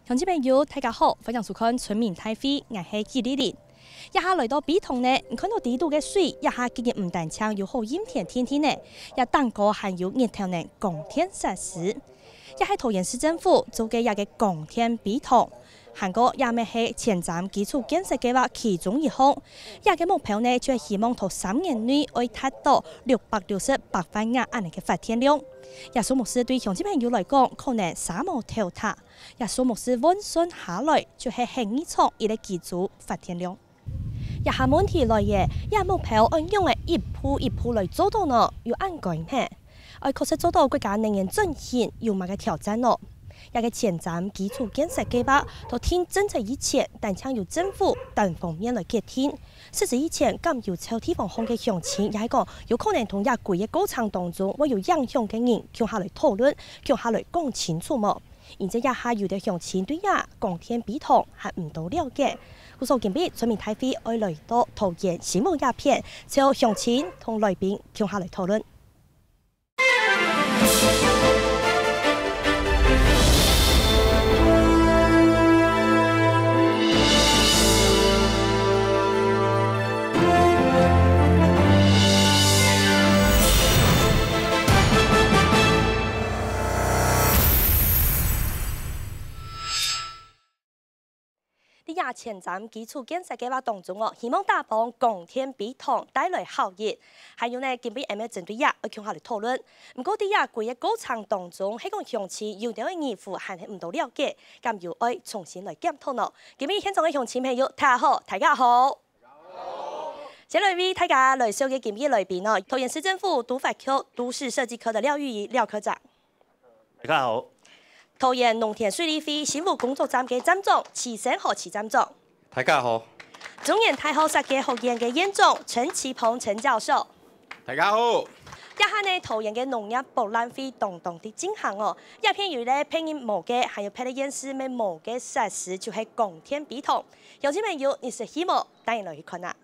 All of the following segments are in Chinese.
乡亲朋友，大家好，欢迎收看村民大会，我是纪丽丽。一下来到比塘呢，看到地度嘅水，一下竟然唔但唱有好阴天天呢，也蛋糕还有热头呢，供天设施。一係桃園市政府做嘅一個供天比塘，韓國也咪係前瞻基礎建設計劃其中一項。一個目標呢，就係希望頭3年內可以達到668萬瓦安尼嘅發電量。也數目是對鄉親朋友來講，可能三無頭塔。也數目是溫順下來，就係輕易廠一個基礎發電量。一下問題來嘅，一個目標按用嘅一步一步來做到呢，要按改呢。確實做到國家能源轉型有乜嘅挑戰咯？一個前瞻基礎建設計劃，到聽政策以前，但將由政府單方面來決定。事實以前，咁要朝地方項嘅鄉親，也係講有可能同一貴嘅過程當中，會有影響嘅人，叫下來討論，叫下來講清楚麼？而且一下有啲鄉親對呀供天比塘係唔到了解。故所今日村民大會愛來到桃園新聞鴉片，朝鄉親同來賓叫下來討論。喺前瞻基礎建設計劃當中希望打幫供天比塘帶來效益。還有呢，今日針對要向下嚟討論。唔過啲貴嘅過程當中，喺講鄉親有啲嘅義負係唔到了解，咁要愛重新來檢討咯。今日現場嘅鄉親朋友，大家好，大家好。這裏為大家來紹介今日來賓桃園市政府都發局都市設計科的廖玉儀廖科長。大家好。桃園農田水利會新務工作站嘅站長齊生和齊站長，大家好。中原大學設計學院嘅院長陳啟鵬陳教授，大家好。一下呢桃園嘅農業博覽會動的進行哦，一片如咧拼音無嘅，還有拍啲演示咩無嘅設施，就係供天比塘。有啲朋友你是希望帶人來去看啊。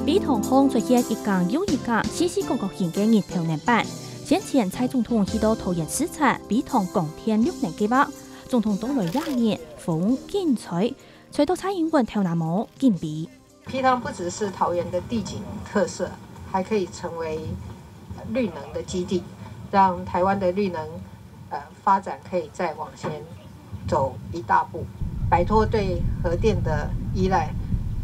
比塘鄉出現一間又一間細細個個型嘅熱頭年版。先前蔡總統去到桃園視察比塘供天6年計劃，總統到來2年，風景吹到蔡英文頭南模金鼻。比塘不只是桃園的地景特色，還可以成為綠能的基地，讓台灣的綠能發展可以再往前走一大步，擺脫對核電的依賴。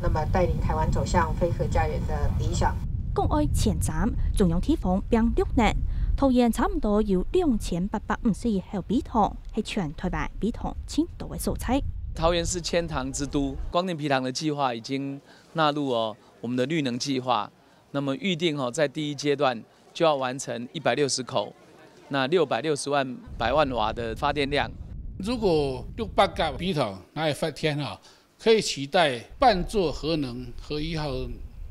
那麼帶領台灣走向非核家園的理想。公愛前瞻中央地方並6年，桃園差唔多有2850億畝比塘，係全台灣比塘青島嘅所在。桃園是千塘之都，光電埤塘的計劃已經納入我們的綠能計劃。那麼預定在第一階段就要完成160口，那660萬百萬瓦的發電量。如果600個比塘拿來發電可以取代半座核能和1號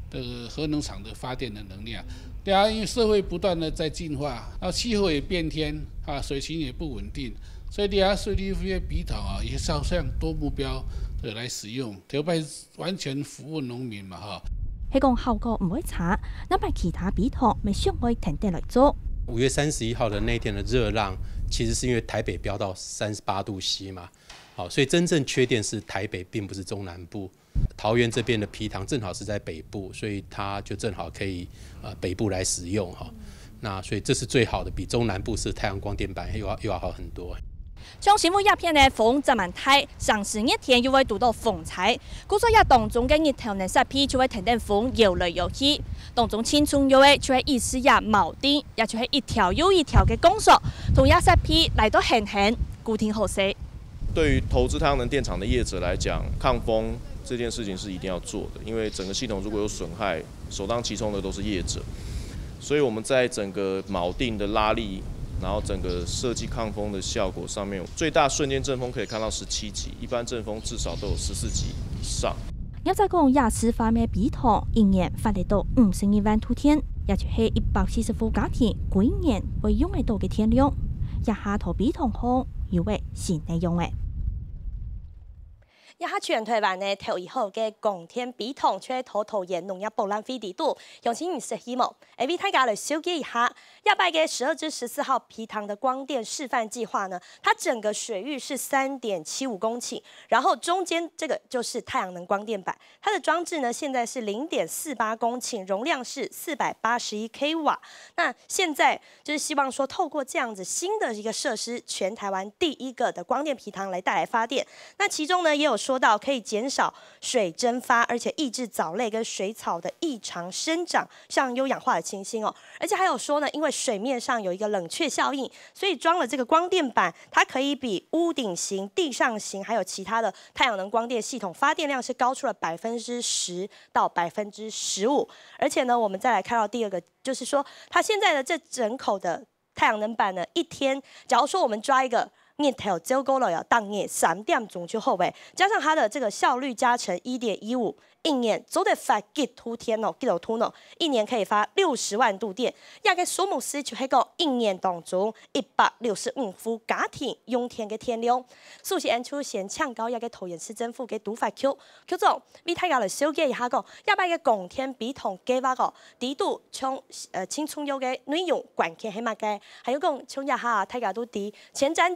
的核能廠的發電的能量。對啊，因為社會不斷的在進化，氣候也變天，水情也不穩定，所以對啊，水利會比塘也是朝向多目標的來使用，特別完全服務農民嘛係講效果唔會差，哪怕其他比塘咪相愛停地來做。5月31號的那天的熱浪，其實是因為台北飆到38度C嘛。好，所以真正缺電是台北，並不是中南部。桃園這邊的埤塘正好是在北部，所以它就正好可以北部來使用哈。那所以這是最好的，比中南部是太陽光電板又要好很多。將新聞鴉片嘅風這麼大，上市一天又會讀到風采，故所以當中嘅熱頭呢設備就會停定風搖來搖去，當中青春有嘅就係意思也錨定，也就係一條又一條嘅鋼索，同一設備嚟到輕固定好勢。對於投資太陽能電廠的業者來講，抗風這件事情是一定要做的，因為整個系統如果有損害，首當其衝的都是業者。所以我們在整個錨定的拉力，然後整個設計抗風的效果上面，最大瞬間陣風可以看到17級，一般陣風至少都有14級以上。要再講亞視發咩比塘，一年發嚟到52萬度天，也就係140戶家庭每年會用得到嘅天量，一下頭比塘項有為新內容嘅。一下全台灣呢頭以後嘅供電系統，卻桃園農業博覽會地度，詳情唔識希望。為大家來小結一下，亞拜嘅12至14號埤塘的光電示範計劃呢，它整個水域是3.75公頃，然後中間這個就是太陽能光電板，它的裝置呢現在是0.48公頃，容量是481 kW。那現在就是希望說，透過這樣子新的一個設施，全台灣第一個的光電埤塘來帶來發電。那其中呢也有說到可以減少水蒸發，而且抑制藻類跟水草的異常生長，像優氧化的情形哦。而且還有說呢，因為水面上有一個冷卻效應，所以裝了這個光電板，它可以比屋頂型、地上型還有其他的太陽能光電系統發電量是高出了10%到15%。而且呢，我們再來看到第二個，就是說它現在的這整口的太陽能板呢，一天，假如說我們抓一個日頭照高了要當夜3點鐘就好誒，加上它的這個效率加成1.15，一年總得發幾度天哦，幾度圖呢？一年可以發60萬度電。亞個數目師就係講一年當中165戶家庭用電嘅電量。蘇氏安出現搶高亞個桃園市政府嘅督發 Q 總，為大家來小結一下講，亞拜嘅供電系統計劃個地度從青春有嘅內容關鍵係乜嘅？還有講從亞下大家都知前瞻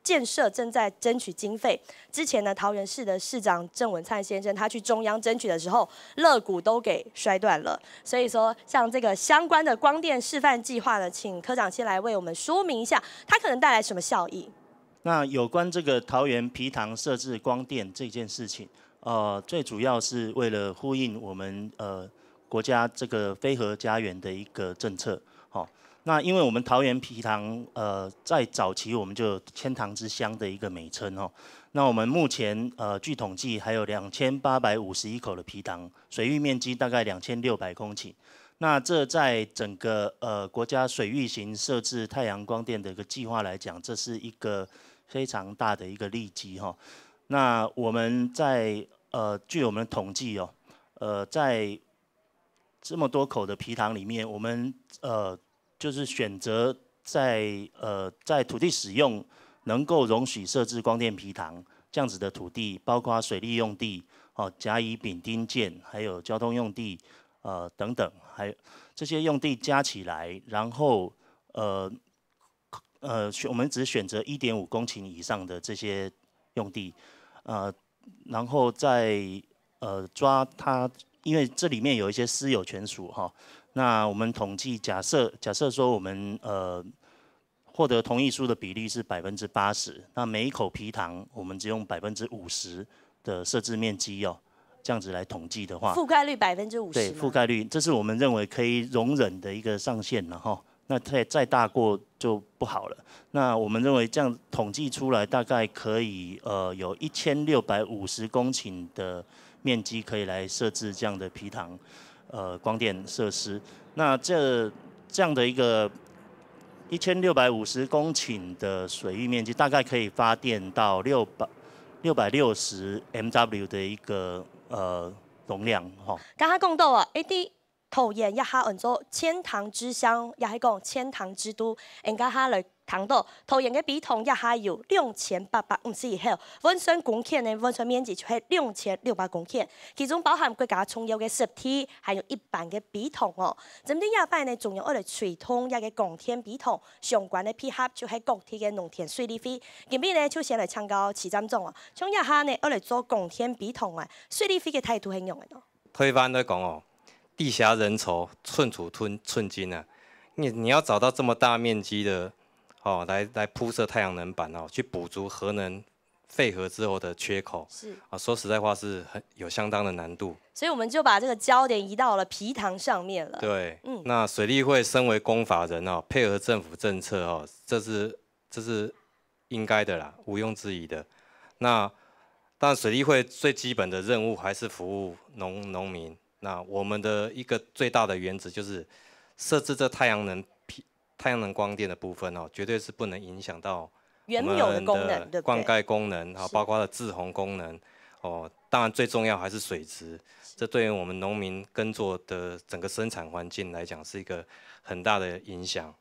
建設正在爭取經費。之前呢，桃園市的市長鄭文燦先生，他去中央爭取的時候，肋骨都給摔斷了。所以說，像這個相關的光電示範計劃呢，請科長先來為我們說明一下，它可能帶來什麼效益。那有關這個桃園埤塘設置光電這件事情，最主要是為了呼應我們國家這個非核家園的一個政策，那因為我們桃園埤塘，在早期我們就有千塘之鄉的一個美稱哦。那我們目前據統計還有2851口的埤塘，水域面積大概2600公頃。那這在整個國家水域型設置太陽光電的一個計劃來講，這是一個非常大的一個利基哈。那我們在據我們的統計哦，在這麼多口的埤塘裡面，我們就是選擇在土地使用能夠容許設置光電埤塘這樣子的土地，包括水利用地、甲乙丙丁建，還有交通用地，等等，還有這些用地加起來，然後我們只選擇1.5公頃以上的這些用地，然後再抓它，因為這裡面有一些私有權屬哈。那我們統計假設說我們獲得同意書的比例是80%，那每一口埤塘我們只用50%的設置面積哦，這樣子來統計的話，覆蓋率50%。對，覆蓋率，這是我們認為可以容忍的一個上限了哈。那再大過就不好了。那我們認為這樣統計出來大概可以有1650公頃的面積可以來設置這樣的埤塘。光電設施，那這樣的一個1650公頃的水域面積，大概可以發電到660 MW 的一個容量哈。剛剛講到啊，桃園一下按做千塘之鄉，也係講千塘之都，人家下來談到桃園嘅埤塘一下有2850口，溫順公頃嘅溫順面積就係2600公頃，其中包含國家重要嘅濕地，還有一般嘅埤塘哦。針對亞拜呢，仲有我哋傳統一個供電埤塘相關嘅配合，就係各地嘅農田水利費。今日呢，就先嚟請教市長總啊，從亞下呢，我哋做供電埤塘啊，水利費嘅態度係用嘅咯。推翻來講哦。地狹人稠，寸土寸金啊！你要找到這麼大面積的，來鋪設太陽能板哦，去補足核能廢核之後的缺口，是啊，說實在話是有相當的難度。所以我們就把這個焦點移到了埤塘上面了。對，那水利會身為公法人哦，配合政府政策哦，這是應該的啦，毋庸置疑的。那當然，水利會最基本的任務還是服務農民。那我們的一個最大的原則就是設置這太陽能光電的部分哦，絕對是不能影響到原有的功能，對不對？灌溉功能，包括了滯洪功能哦。當然最重要還是水質，這對於我們農民耕作的整個生產環境來講是一個很大的影響。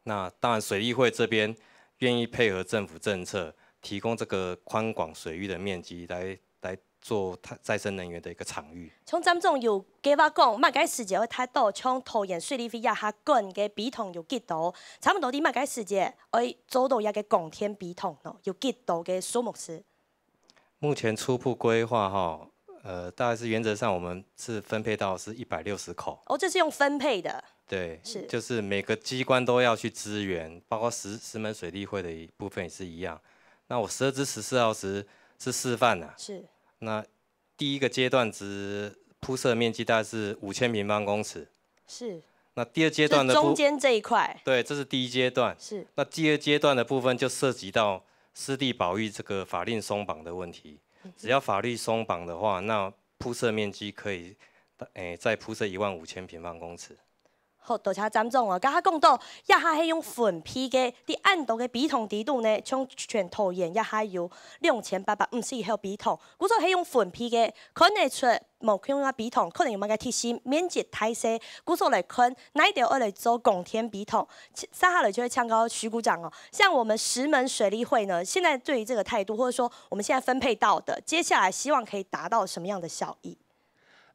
那當然水利會這邊願意配合政府政策，提供這個寬廣水域的面積來来做再生能源的一个场域。像咱总有计划讲，马街世界会太多，像桃园水利费也较近嘅比桶有几多？差不多伫马街世界会做到一个供天比桶咯，有几多嘅数目是？目前初步规划哈，大概是原则上我们是分配到是160口。哦，这是用分配的。对，是，就是每个机关都要去支援，包括石门水利会的一部分也是一样。那我12支14号时是示范啊。是。那第一个阶段铺设面积大概是5000平方公尺。是。那第二阶段的中间这一块。对，这是第一阶段。是。那第二阶段的部分就涉及到湿地保育这个法令松绑的问题。只要法律松绑的话，那铺设面积可以，再铺设15000平方公尺。好，多谢詹总哦。甲他讲到，也还是用分批嘅，伫按度嘅比桶程度呢，像全桃园也还有2851号比桶。古说系用分批嘅，看得出某用啊比桶，可能有乜嘅贴心面积太细。古说来看，哪一条要来做供天比桶？接下来就会呛到徐股长哦。像我们石门水利会呢，现在对于这个态度，或者说我们现在分配到的，接下来希望可以达到什么样的效益？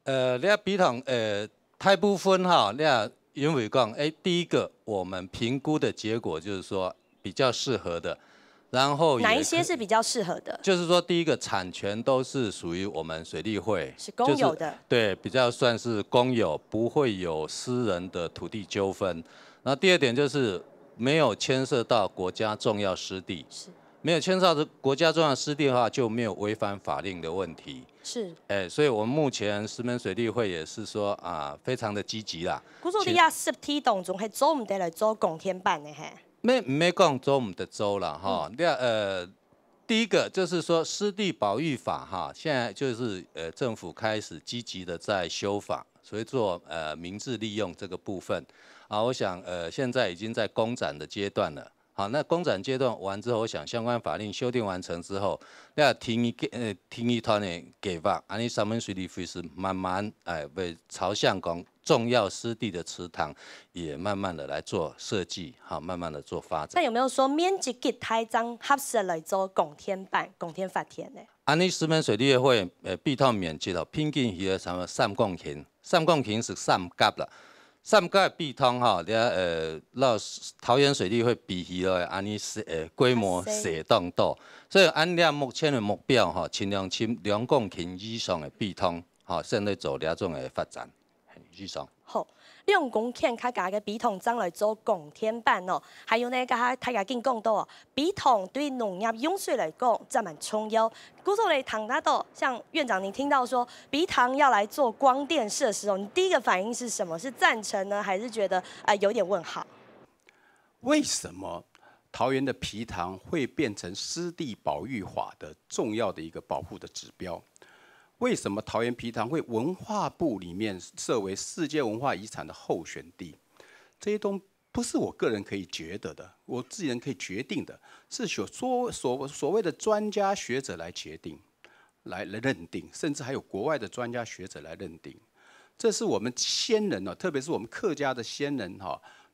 你比桶大部分哈，你因为讲，第一个我们评估的结果就是说比较适合的，然后哪一些是比较适合的？就是说，第一个产权都是属于我们水利会，是公有的，对，比较算是公有，不会有私人的土地纠纷。然后第二点就是没有牵涉到国家重要湿地，是没有牵涉到国家重要湿地的话，就没有违反法令的问题。是，所以我们目前石门水利会也是说非常的积极啦。古说你也实体当中系做唔得来做供天办的嘿？没讲做唔得做啦哈。第一个就是说湿地保育法哈，现在就是政府开始积极的在修法，所以做明智利用这个部分啊，我想现在已经在公展的阶段了。好，那公展阶段完之后，我想相关法令修订完成之后，那听一团的给法，安尼石门水利会是慢慢为朝向讲重要湿地的池塘，也慢慢的来做设计，好，慢慢的做发展。那有没有说面积极太张合适来做供天办、供天发田呢？安尼石门水利会比桶面积平均是差不多3公顷，3公顷是3甲啦。3甲比桶吼，เรา桃园水利会比起来，安尼规模适当多，所以按照目前的目标吼，尽量请2公顷以上的比桶，吼，先来做两种的发展以上。好，2公顷较加嘅比桶装来做供天办哦，还有呢，甲大家更讲到哦，比桶对农业用水来讲，真蛮重要。古时候嘞，谈到像院长，您听到说鼻塘要来做光电设施哦，你第一个反应是什么？是赞成呢，还是觉得有点问号？为什么桃园的皮塘会变成湿地保育法的重要的一个保护的指标？为什么桃园皮塘会文化部里面设为世界文化遗产的候选地？这些都不是我个人可以觉得的，我自己人可以决定的，是所谓的专家学者来决定、来认定，甚至还有国外的专家学者来认定。这是我们先人特别是我们客家的先人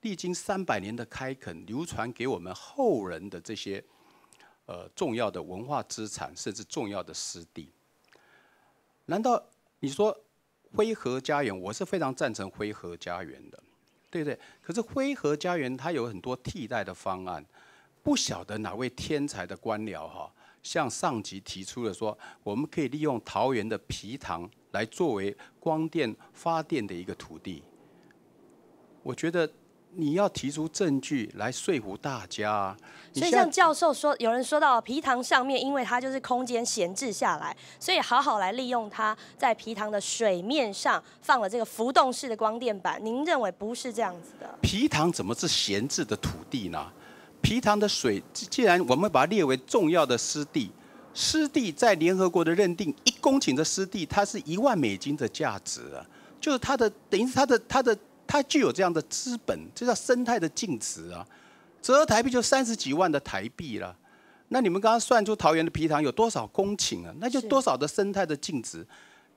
历经300年的开垦，流传给我们后人的这些重要的文化资产，甚至重要的湿地。难道你说辉和家园，我是非常赞成辉和家园的，对不对？可是辉和家园它有很多替代的方案，不晓得哪位天才的官僚向上级提出了说，我们可以利用桃园的皮塘来作为光电发电的一个土地。我觉得你要提出证据来说服大家。所以像教授说，有人说到皮塘上面，因为它就是空间闲置下来，所以好好来利用它，在皮塘的水面上放了这个浮动式的光电板。您认为不是这样子的？皮塘怎么是闲置的土地呢？皮塘的水，既然我们把它列为重要的湿地，湿地在联合国的认定，1公顷的湿地，它是1万美金的价值啊，就是它的等于是它具有这样的资本，这叫生态的净值啊，折合台币就30几万的台币了。那你们刚刚算出桃园的皮塘有多少公顷啊？那就多少的生态的净值，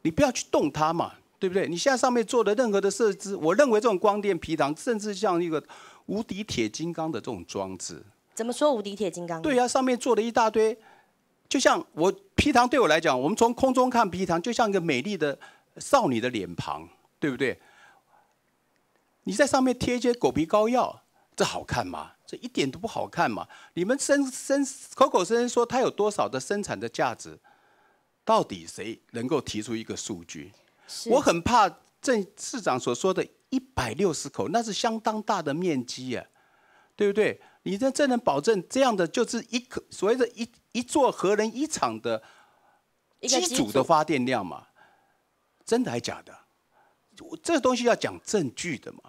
你不要去动它嘛，对不对？你现在上面做的任何的设置，我认为这种光电皮塘，甚至像一个无敌铁金刚的这种装置。怎么说无敌铁金刚？对啊，上面做了一大堆，就像皮塘对我来讲，我们从空中看皮塘，就像一个美丽的少女的脸庞，对不对？你在上面贴一些狗皮膏药，这好看吗？这一点都不好看嘛！你们口口声声说它有多少的生产的价值，到底谁能够提出一个数据？我很怕郑市长所说的160口，那是相当大的面积啊，对不对？你真能保证这样的就是所谓的一座核能1厂的机组的发电量嘛？真的还假的？这个东西要讲证据的嘛。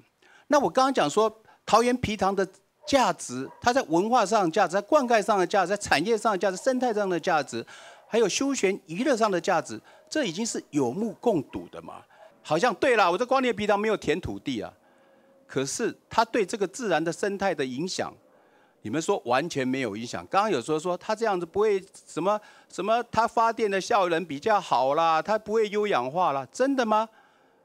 那我刚刚讲说，桃园皮塘的价值，它在文化上的价值，在灌溉上的价值，在产业上的价值，生态上的价值，还有休闲娱乐上的价值，这已经是有目共睹的嘛。好像对了，我这光电皮塘没有填土地啊，可是它对这个自然的生态的影响，你们说完全没有影响。刚刚有说它这样子不会什么，它发电的效能比较好啦，它不会优氧化啦，真的吗？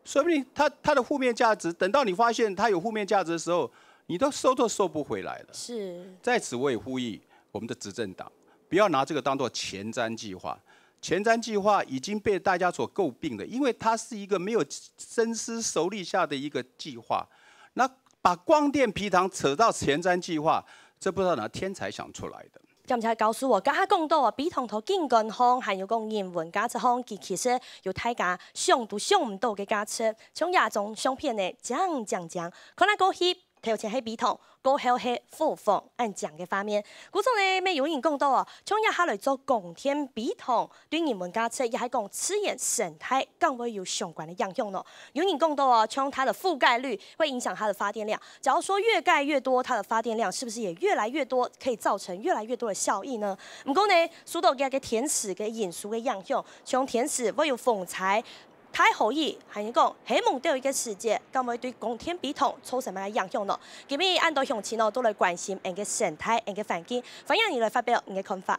说不定它的负面价值，等到你发现它有负面价值的时候，你都收不回来了。是。在此我也呼吁我们的执政党，不要拿这个当作前瞻计划。前瞻计划已经被大家所诟病了，因为它是一个没有深思熟虑下的一个计划。那把光电皮塘扯到前瞻计划，这不知道哪天才想出来的。咁就告訴我，家下講到啊，比同頭經過方，還有講英文加測方，其實有大家想都想唔到嘅加測，從亞種相片呢，講，可能過去頭前係比同，過後係複方按講嘅方面。古種呢，咩有人講到啊，從亞下來做光電比同，對英文加測，也係講自然生態更會有相關的影響咯。有人講到啊，從它的覆蓋率會影響它的發電量。假如說越蓋越多，它的發電量是不是也越來越多，可以造成越來越多的效益呢？唔過呢，受到嘅天時嘅因素嘅影響，從天時會有風災。太可以，係講希望到一個世界，咁會對光電比同造成乜影響咯？今日按到向前咯，都來關心人嘅生態、人嘅環境，歡迎你來發表你嘅看法。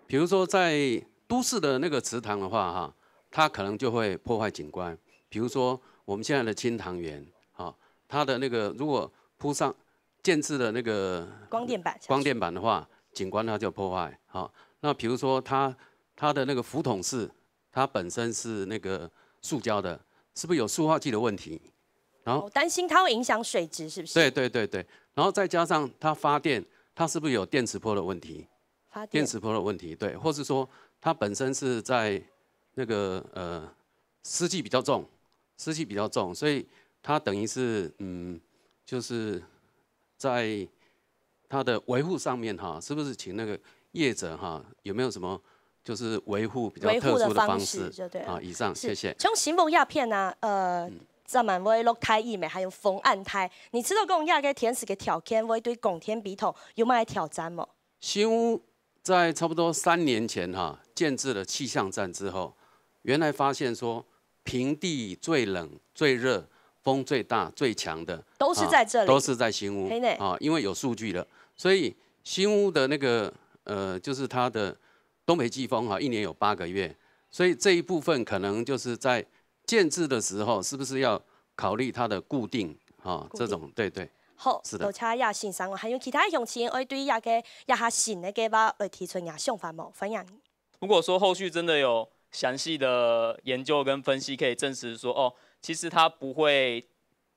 比如說在都市的那個池塘的話，哈，它可能就會破壞景觀。比如說我們現在的青塘園，哈，它的那個如果鋪上建置的那個光電板的話，景觀它就破壞。好，那比如說它的那個浮筒式，它本身是那個塑膠的，是不是有塑化劑的問題？然後擔心它會影響水質，是不是？對。然後再加上它發電，它是不是有電磁波的問題？電磁波的問題，對，或是說它本身是在那個濕氣比較重，所以它等於是就是在它的維護上面哈，是不是請那個業者哈，有沒有什麼？就是維護比較特殊的方式，就對啊。以上，謝謝。從新聞鴉片啊，咱們會落胎疫苗，還有封案胎，你知道公亞嘅天時嘅條件會對光電比同有乜挑戰嗎？新屋在差不多3年前哈建置了氣象站之後，原來發現說平地最冷、最熱、風最大、最強的都是在這裡，都是在新屋啊，因為有數據了，所以新屋的那個就是它的東北季風哈，1年有8個月，所以這一部分可能就是在建置的時候，是不是要考慮它的固定啊？這種對。好，多謝亞先生，還有其他鄉親會對亞下新的計劃來提出亞想法冇？分享。如果說後續真的有詳細的研究跟分析，可以證實說，哦，其實它不會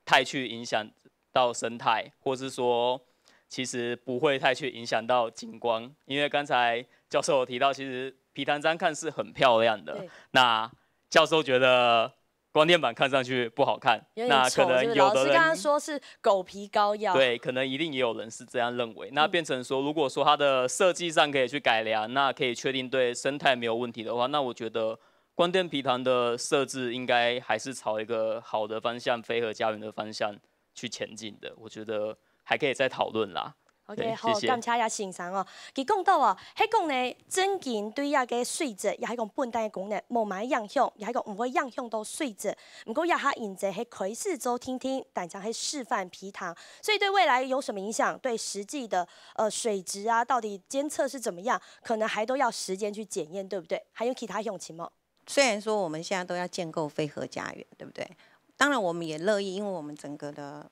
太去影響到生態，或是說其實不會太去影響到景觀，因為剛才教授有提到，其實皮塘站看是很漂亮的，那教授覺得光電板看上去不好看，那可能有的人，老師剛剛說是狗皮膏藥，對，可能一定也有人是這樣認為。那變成說，如果說它的設計上可以去改良，那可以確定對生態沒有問題的話，那我覺得光電皮塘的設置應該還是朝一個好的方向，非核家園的方向去前進的。我覺得還可以再討論啦。OK， 好，感謝亞先生哦。佢講到啊，喺講呢，增建對亞嘅水質，也係講本地嘅功能冇乜影響，也係講唔會影響到水質。唔過亞下現在係開始做聽聽，但係示範皮塘，所以對未來有什麼影響？對實際的水質啊，到底監測是怎麼樣？可能還都要時間去檢驗，對不對？還有其他用情嗎？雖然說我們現在都要建構非核家園，對不對？當然我們也樂意，因為我們整個的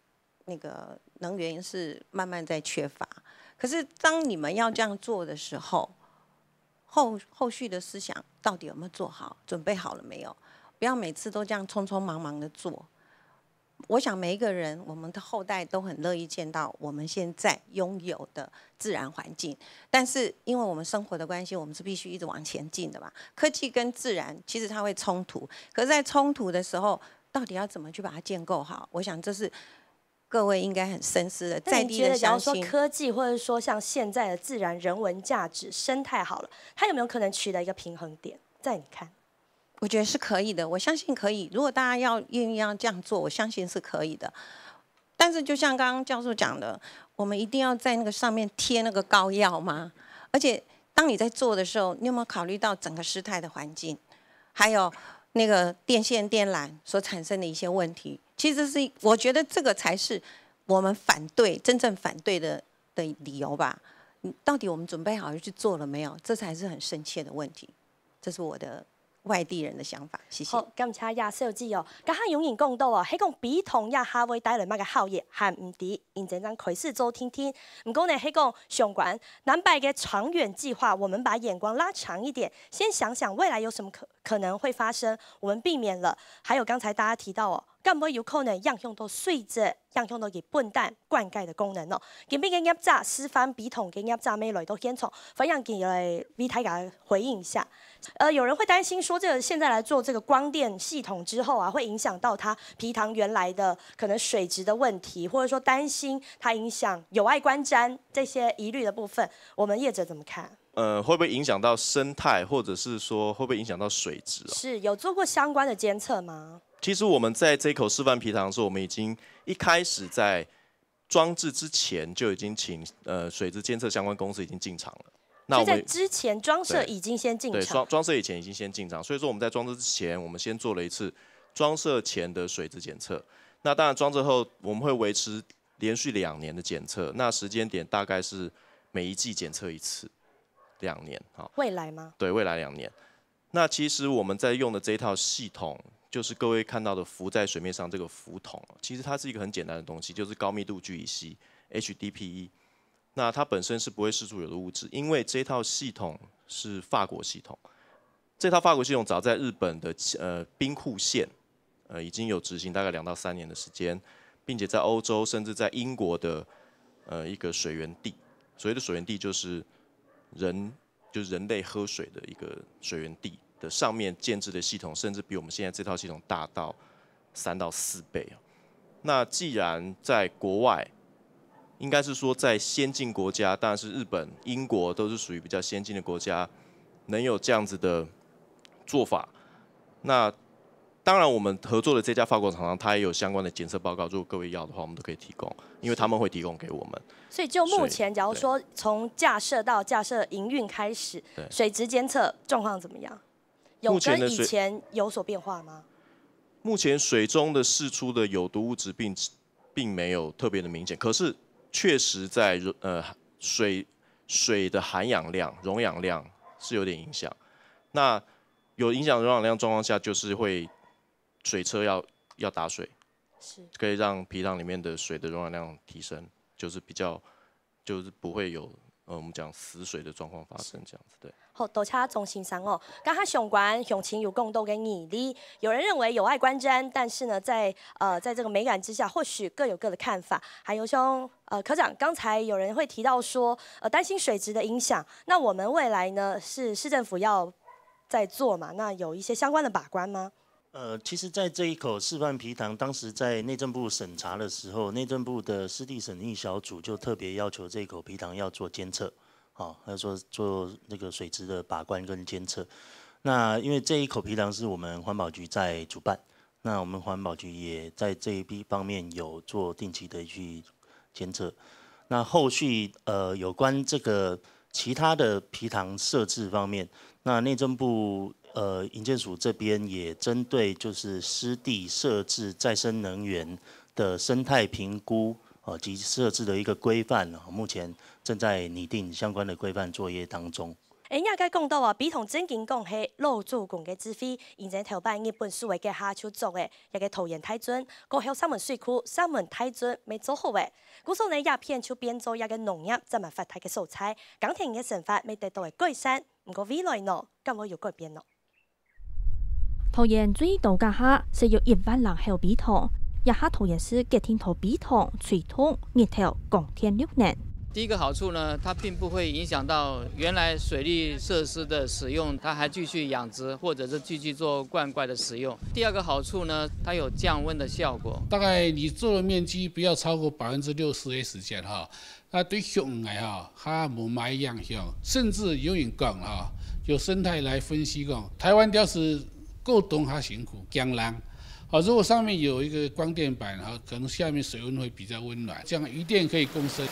那個能源是慢慢在缺乏，可是當你們要這樣做的時候，后续的思想到底有没有做好，准备好了没有？不要每次都这样匆匆忙忙的做。我想每一个人，我们的后代都很乐意见到我们现在拥有的自然环境，但是因为我们生活的关系，我们是必须一直往前进的嘛。科技跟自然其实它会冲突，可是在冲突的时候，到底要怎么去把它建构好？我想这是各位应该很深思的。在地的相信，假如说科技或者说像现在的自然人文价值生态好了，它有没有可能取得一个平衡点？在你看？我觉得是可以的，我相信可以。如果大家愿意这样做，我相信是可以的。但是就像刚刚教授讲的，我们一定要在那个上面贴那个膏药吗？而且当你在做的时候，你有没有考虑到整个生态的环境，还有那个电线电缆所产生的一些问题？其实是我觉得这个才是我们真正反对的理由吧。到底我们准备好去做了没有？这才是很深切的问题。这是我的外地人的想法，谢谢。好，感謝亞小姐哦，甲下永言講到哦，迄個比同亞下會帶來乜嘅效益，還唔知，認真真開始做聽聽。唔過呢，迄個相關南北嘅長遠計劃，我們把眼光拉長一點，先想想未來有什麼可能會發生，我們避免了。還有剛才大家提到哦，敢唔會有可能應用到水質，應用到日本蛋灌溉的功能哦。今邊嘅業者示範比同嘅業者未來到現場，分享給嚟為大家回應一下。有人會擔心說，這個現在來做這個光電系統之後啊，會影響到它埤塘原來的可能水質的問題，或者說擔心它影響有礙觀瞻這些疑慮的部分，我們業者怎麼看？會不會影響到生態，或者是說會不會影響到水質？是有做過相關的監測嗎？其實我們在這一口示範埤塘的時候，我們已經一開始在裝置之前就已經請水質監測相關公司已經進場了。所以在之前裝設已經先進場，對，裝設以前已經先進場，所以說我們在裝設之前，我們先做了一次裝設前的水質檢測。那當然裝設後，我們會維持連續2年的檢測，那時間點大概是每一季檢測一次，2年啊。未來嗎？對，未來2年。那其實我們在用的這一套系統，就是各位看到的浮在水面上這個浮筒，其實它是一個很簡單的東西，就是高密度聚乙烯 HDPE。那它本身是不會釋出有的物質，因為這套系統是法國系統。這套法國系統早在日本的兵庫縣，已經有執行大概2到3年的時間，並且在歐洲甚至在英國的一個水源地，所謂的水源地就是人類喝水的一個水源地的上面建置的系統，甚至比我們現在這套系統大到3到4倍。那既然在國外，應該是說，在先進國家，當然是日本、英國都是屬於比較先進的國家，能有這樣子的做法。那當然，我們合作的這家法國廠商，它也有相關的檢測報告，如果各位要的話，我們都可以提供，因為他們會提供給我們。所以就目前，假如說從架設到架設營運開始，水質監測狀況怎麼樣？有跟以前有所變化嗎？目前水中的釋出的有毒物質並沒有特別的明顯，可是確實在水的含氧量、溶氧量是有點影響。那有影響溶氧量狀況下，就是會水車要打水，可以讓埤塘裡面的水的溶氧量提升，就是比較就是不會有我們講死水的狀況發生，這樣子對。好，多謝鍾先生哦。剛才相關鄉親有講到嘅議題，有人認為有礙觀瞻，但是呢，在這個美感之下，或許各有各的看法。還有像科長，剛才有人會提到說，擔心水質的影響。那我們未來呢，是市政府要在做嘛？那有一些相關的把關嗎？其實在這一口示範埤塘，當時在內政部審查的時候，內政部的濕地審議小組就特別要求這一口埤塘要做監測。好，他說做那個水質的把關跟監測。那因為這一口埤塘是我們環保局在主辦，那我們環保局也在這一方面有做定期的去監測。那後續有關這個其他的埤塘設置方面，那內政部營建署這邊也針對就是濕地設置再生能源的生態評估及設置的一個規範，目前正在擬定相關的規範作業當中。人家讲到啊，比同正经讲系老祖公嘅指挥，现在头摆日本所谓嘅下手作嘅，一个桃园太尊，过后三门水库、三门太尊未做好嘅，古时呢鸦片就变做一个农业怎么发达嘅素材，家庭嘅生活未得到嘅改善，唔过未来呢，咁我要改变咯。桃园最度假下是有1万人后比同，一下桃园市嘅天头比同、水通、日头共天6年。第一个好处呢，它并不会影响到原来水利设施的使用，它还继续养殖或者是继续做灌溉的使用。第二个好处呢，它有降温的效果。大概你做的面积不要超过60%的时间哈，那对畜养来哈，它无买影响，甚至有人讲哈，有生态来分析讲，台湾钓是够冻还辛苦，江浪。好，如果上面有一个光电板哈，可能下面水温会比较温暖，这样渔电可以共生。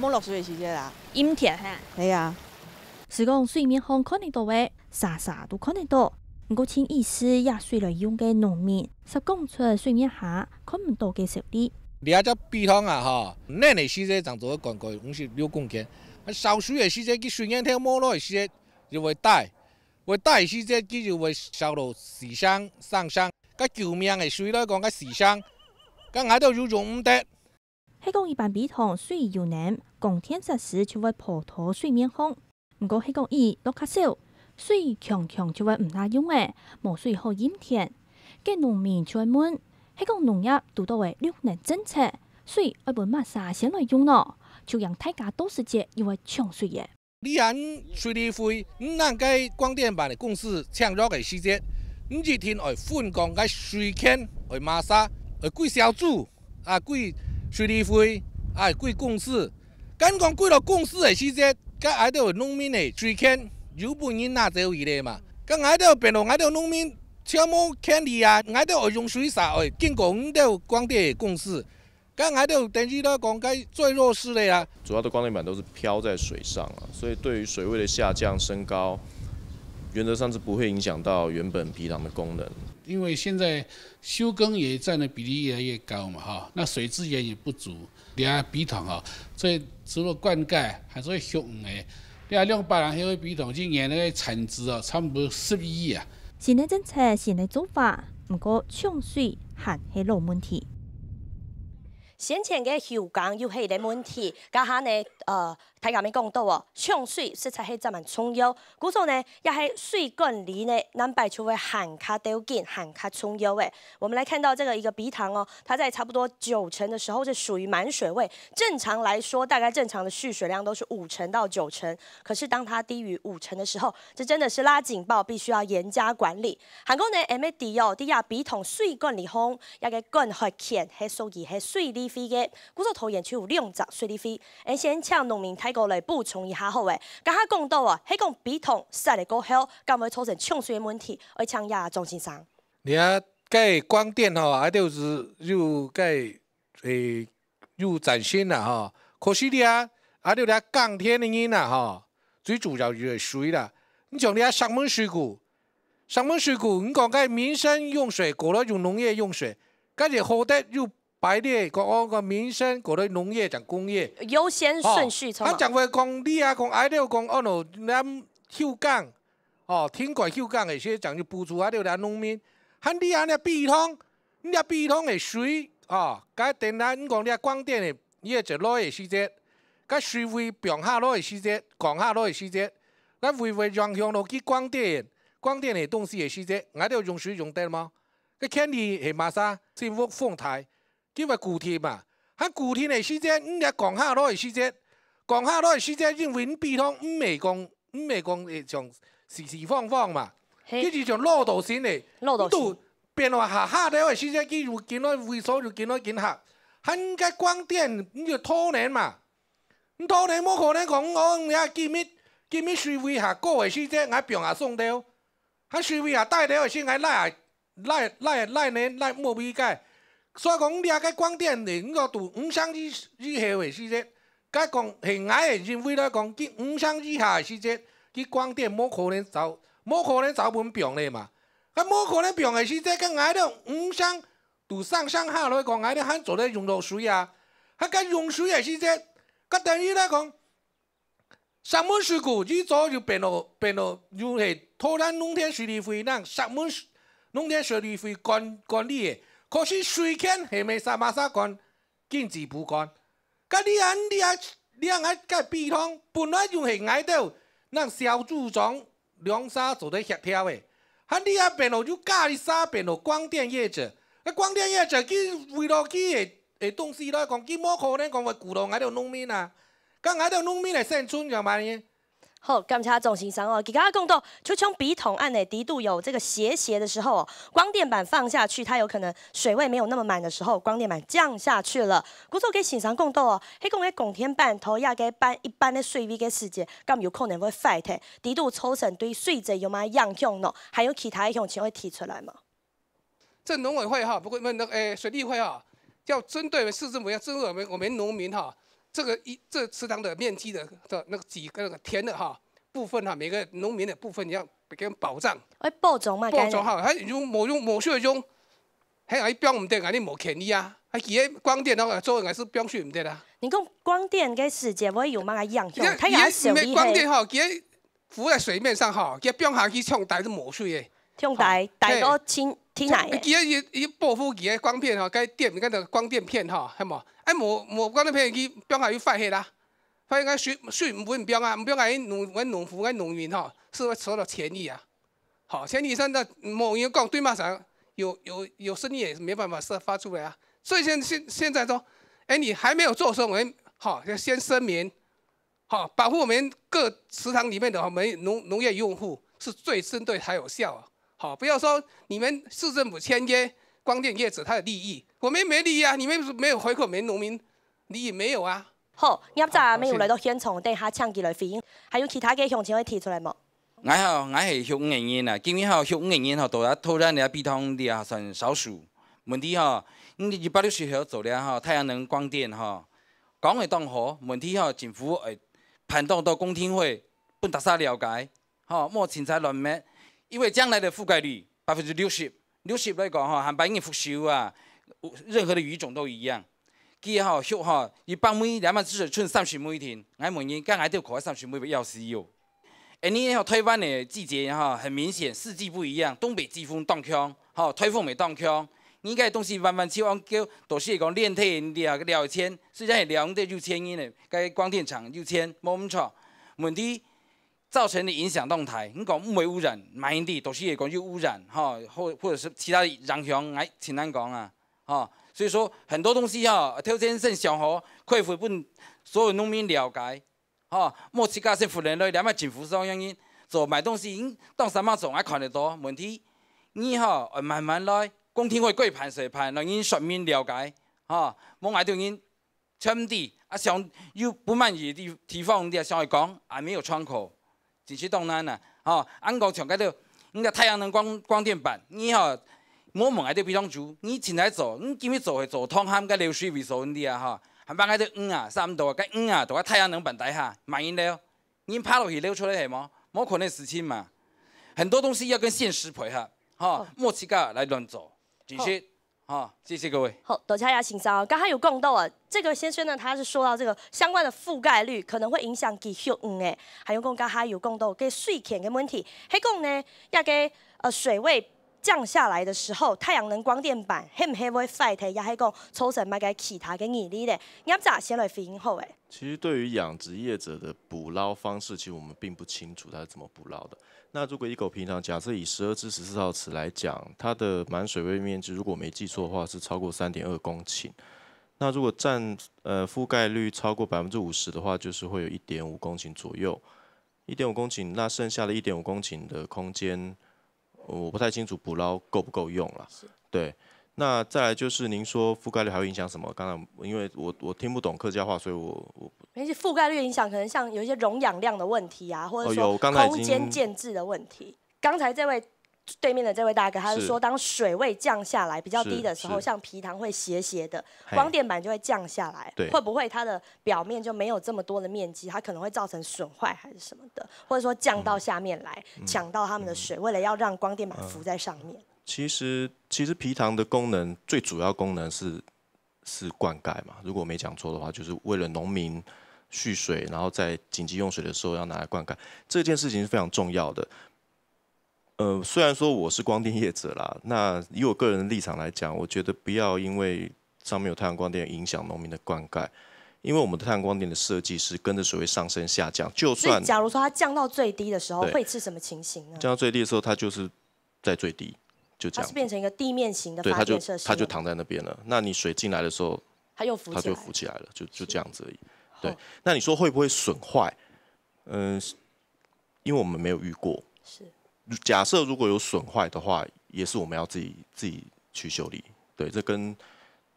冇落水嘅時節啦，陰天嚇。係啊，是講水面上看得到嘅，啥啥都看得到。唔過清意思也水來用嘅農民，10公尺水面下看唔到嘅實力。你阿只比湯啊，嗬，嫩嘅時節長做個廣告，56公斤。少水嘅時節，佢水面睇冇落嘅時節就會大嘅時節，佢就會燒到時箱、上箱。個救命嘅水來講，個時箱，個嗌到要用唔得。係講一般比塘水又軟，供天實時就會破土水面紅。唔過係講伊落較少，水強就會唔大用嘅，無水好陰田。嘅農民就會問，係講農業拄到嘅6年政策，水要本馬啥先來用咯？就讓大家都是隻因為搶水嘅。你按水利費，咱個光電板嘅公司搶咗嘅時節，唔一天會分工個水權會馬啥，會貴小組啊貴。水利費啊，貴公司，咁講貴到公司嘅時節，咁喺度農民嘅水權有本人拿走伊咧嘛，咁喺度變到喺度農民全冇權利啊，喺度用水啥誒，經過唔到光電公司，咁喺度等於都講緊最弱勢嘅啦。主要的光電板都是漂在水上啊，所以對於水位的下降升高，原則上是不會影響到原本埤塘的功能。因為現在休耕也佔的比例越來越高嘛，哈，那水資源也不足，你看埤塘哈，所以除了灌溉，還是會畜養的。你看200人迄個埤塘，今年那個產值啊，差不多11億啊。新的政策、新的做法，不過搶水還係老問題。先前嘅休耕又係一個問題，家下呢，大家咪講到哦，搶水實在係真蠻重要。故說呢，也係水管理呢，南北就會很卡掉緊，很卡重要誒。我們來看到這個一個埤塘哦，它在差不多9成的時候是屬於滿水位。正常來說，大概正常的蓄水量都是5成到9成。可是當它低於5成的時候，這真的是拉警報，必須要嚴加管理。韓國呢 MAD 哦，啲呀埤塘水管理項一個管轄權係屬於係水利費嘅。故說桃園區有2隻水利費，先請農民睇過嚟補充一下好誒。家下講到啊，係講埤塘曬嚟過後，咁會造成搶水嘅問題，而請呀鍾先生。你啊，個光電吼，啊就是又個又嶄新啦吼。可是你啊，就你鋼鐵嘅人啦吼，最主要就係水啦。你像你啊上門水庫，你講個民生用水，過來用農業用水，嗰啲好得又。排列講個民生，嗰啲農業同工業優先順序。佢就會講你啊，講喺度講哦喏，咱休耕哦，天怪休耕嘅些講就補助喺度咱農民。喺你啊，你埤塘嘅水哦，嗰電纜你講你光電嘅，伊係就攞嘅時節，嗰水位變下攞嘅時節，降下攞嘅時節，嗰會影響到佢光電嘅東西嘅時節，喺度用水用得嘛？個權利係嘛啥？政府放貸。叫為固鐵嘛，喺固鐵嘅時節，你降下落嘅時節，因為你埤塘唔係講像時方嘛，佢就像路道線嚟，都變話下掉嘅時節，佢就見到會所就見到下，喺個光電你就拖年嘛，你拖年冇可能講我你啊見咩水位下高嘅時節，我變下送掉，喺水位下低掉嘅時，我拉年冇比解。所以講，你啊個光電嚟，你個讀5箱以下嘅時節，佢講係矮嘅認為咧講，佢5箱以下嘅時節，佢光電冇可能走本病嚟嘛。佢冇可能病嘅時節，佢矮到5箱讀上下來講，矮到喺做咧用到水啊，甲用水的时节，甲等于来讲，石门水库最早就变到用係土壤农田水利费，咱石门农田水利费管理的，可是水权係咪马沙管禁止不管？甲你甲避通，本来就係挨到咱小组长两沙做咧协调的，你变到就咖喱沙变到光电业者，光电业者佢为了佢的东西来讲，佢冇可能讲话顾到挨到农民啊，咁挨到农民嚟生存就嘛呢？好，感谢钟先生哦。给大家讲到，就从笔筒按呢低度有这个斜的时候哦，光电板放下去，它有可能水位没有那么满的时候，光电板降下去了。故作给先生讲到哦，迄讲嘅供天板头也嘅一般的水位嘅时节，咁有可能会坏退。低度抽成对水质有乜影响呢？还有其他的向情会提出来吗？这农委会哈，不过水利会哈，要针对市政府，要针对我们农民哈。这池塘的面积的那个几个田的哈部分哈，每个农民的部分要给人保障。保障嘛，保障哈，还用某些种，还标唔得，你冇权利啊。还其他光电那做还是标税唔得啦。你讲光电嘅时节会有乜嘅影响？它也小厉害。光电哈，佢浮在水面上哈，佢标下去冲大是冇水嘅。冲大到天奶。佢一保护佢嘅光片哈，该电嗰個光電片哈，係冇。冇光電片佢標下去發氣啦，發氣水唔會唔標啊，唔標啊！農夫農民哈是會受到權益啊。好，前提上的某人講對馬上有聲音也沒辦法發出來啊。所以現在說，你還沒有做的時候，我們好要先聲明，好保護我們各池塘裡面的我們農業用戶是最針對才有效啊。好，不要說你們市政府簽約光電業者他的利益。我們沒利益啊！你們沒有回饋我們農民利益沒有啊？好，啱咋沒有來到現場，等下請佢來回應。還有其他嘅鄉親可以提出來冇？我係學5年啊，今年學5年後到土壤嘅比通嘅算少數。問題160號做了太陽能光電講會當好，問題政府盤到公聽會本大家了解莫錢財亂滅，因為將來的覆蓋率60%來講含百年復修啊。任何的魚種都一樣，佢一般每2萬至寸30每天，我每年剛來都考30每要死有。你台灣的季節很明顯四季不一樣，東北季風當強，台風沒當強。你個東西慢慢去往叫，都是講練體了錢，雖然係兩的6000億的，個光電廠6000冇咁錯。問題造成的影響動態，你講唔會污染，滿地都是講有污染，或者是其他的影響，我挺難講啊。所以說很多東西條件性上好，可以回本所有農民了解。莫自家是富人類，兩萬政府上樣做買東西，當什麼做，我看得到問題。你慢慢來，公聽會貴盤水盤，讓人全面了解。莫愛對人簽地，想有不滿意的地方，你想去講，還沒有窗口，真是當然啦。按講講嗰度，你個太陽能光電板，你冇問喺度比當主，你前來做，你今日做係做湯喊嘅流水為數啲啊嚇，係幫喺度3度，嘅度太陽能板底下滿因了，你爬落去溜出來係冇可能事情嘛。很多東西要跟現實配合，莫自家來亂做，謝謝，謝謝各位。好，多謝亞先生，剛才有講到啊，這個先生呢，他是說到這個相關的覆蓋率可能會影響其效用誒，還有講剛才有講到嘅水權嘅問題，係講呢，要嘅水位降下來的時候，太陽能光電板係唔係會廢退，也係講抽成買嘅其他嘅議題咧？啱咋先來回應好誒。其實對於養殖業者的捕撈方式，其實我們並不清楚它是怎麼捕撈的。那如果一狗平常假設以12至14號池來講，它的滿水位面積，如果沒記錯的話，是超過3.2公頃。那如果佔覆蓋率超過50%的話，就是會有1.5公頃左右。1.5公頃，那剩下的1.5公頃的空間，我不太清楚捕撈夠不夠用了。對，那再來就是您說覆蓋率還會影響什麼？剛才因為我聽不懂客家話，所以我那些覆蓋率影響可能像有一些容養量的問題啊，或者說空間建制的問題。剛才這位對面的這位大哥，他是說當水位降下來比較低的時候，像皮塘會斜斜的，光電板就會降下來，會不會它的表面就沒有這麼多的面積，它可能會造成損壞還是什麼的，或者說降到下面來，搶到他們的水，為了要讓光電板浮在上面。其實皮塘的功能最主要功能是是灌溉嘛，如果我没讲错的话，就是为了农民蓄水，然后在紧急用水的时候要拿来灌溉，这件事情是非常重要的。虽然说我是光电业者啦，那以我个人的立场来讲，我觉得不要因为上面有太阳光电影响农民的灌溉。因为我们的太阳光电的设计是跟着水位上升下降，就算假如说它降到最低的时候，会是什么情形呢？降到最低的时候，它就是在最低，就这样。它是变成一个地面型的发电设施，它就躺在那边了。那你水进来的时候，它就浮起来了，就这样子而已。对，那你说会不会损坏？因为我们没有遇过。是。假设如果有损坏的话，也是我们要自己去修理。对，这跟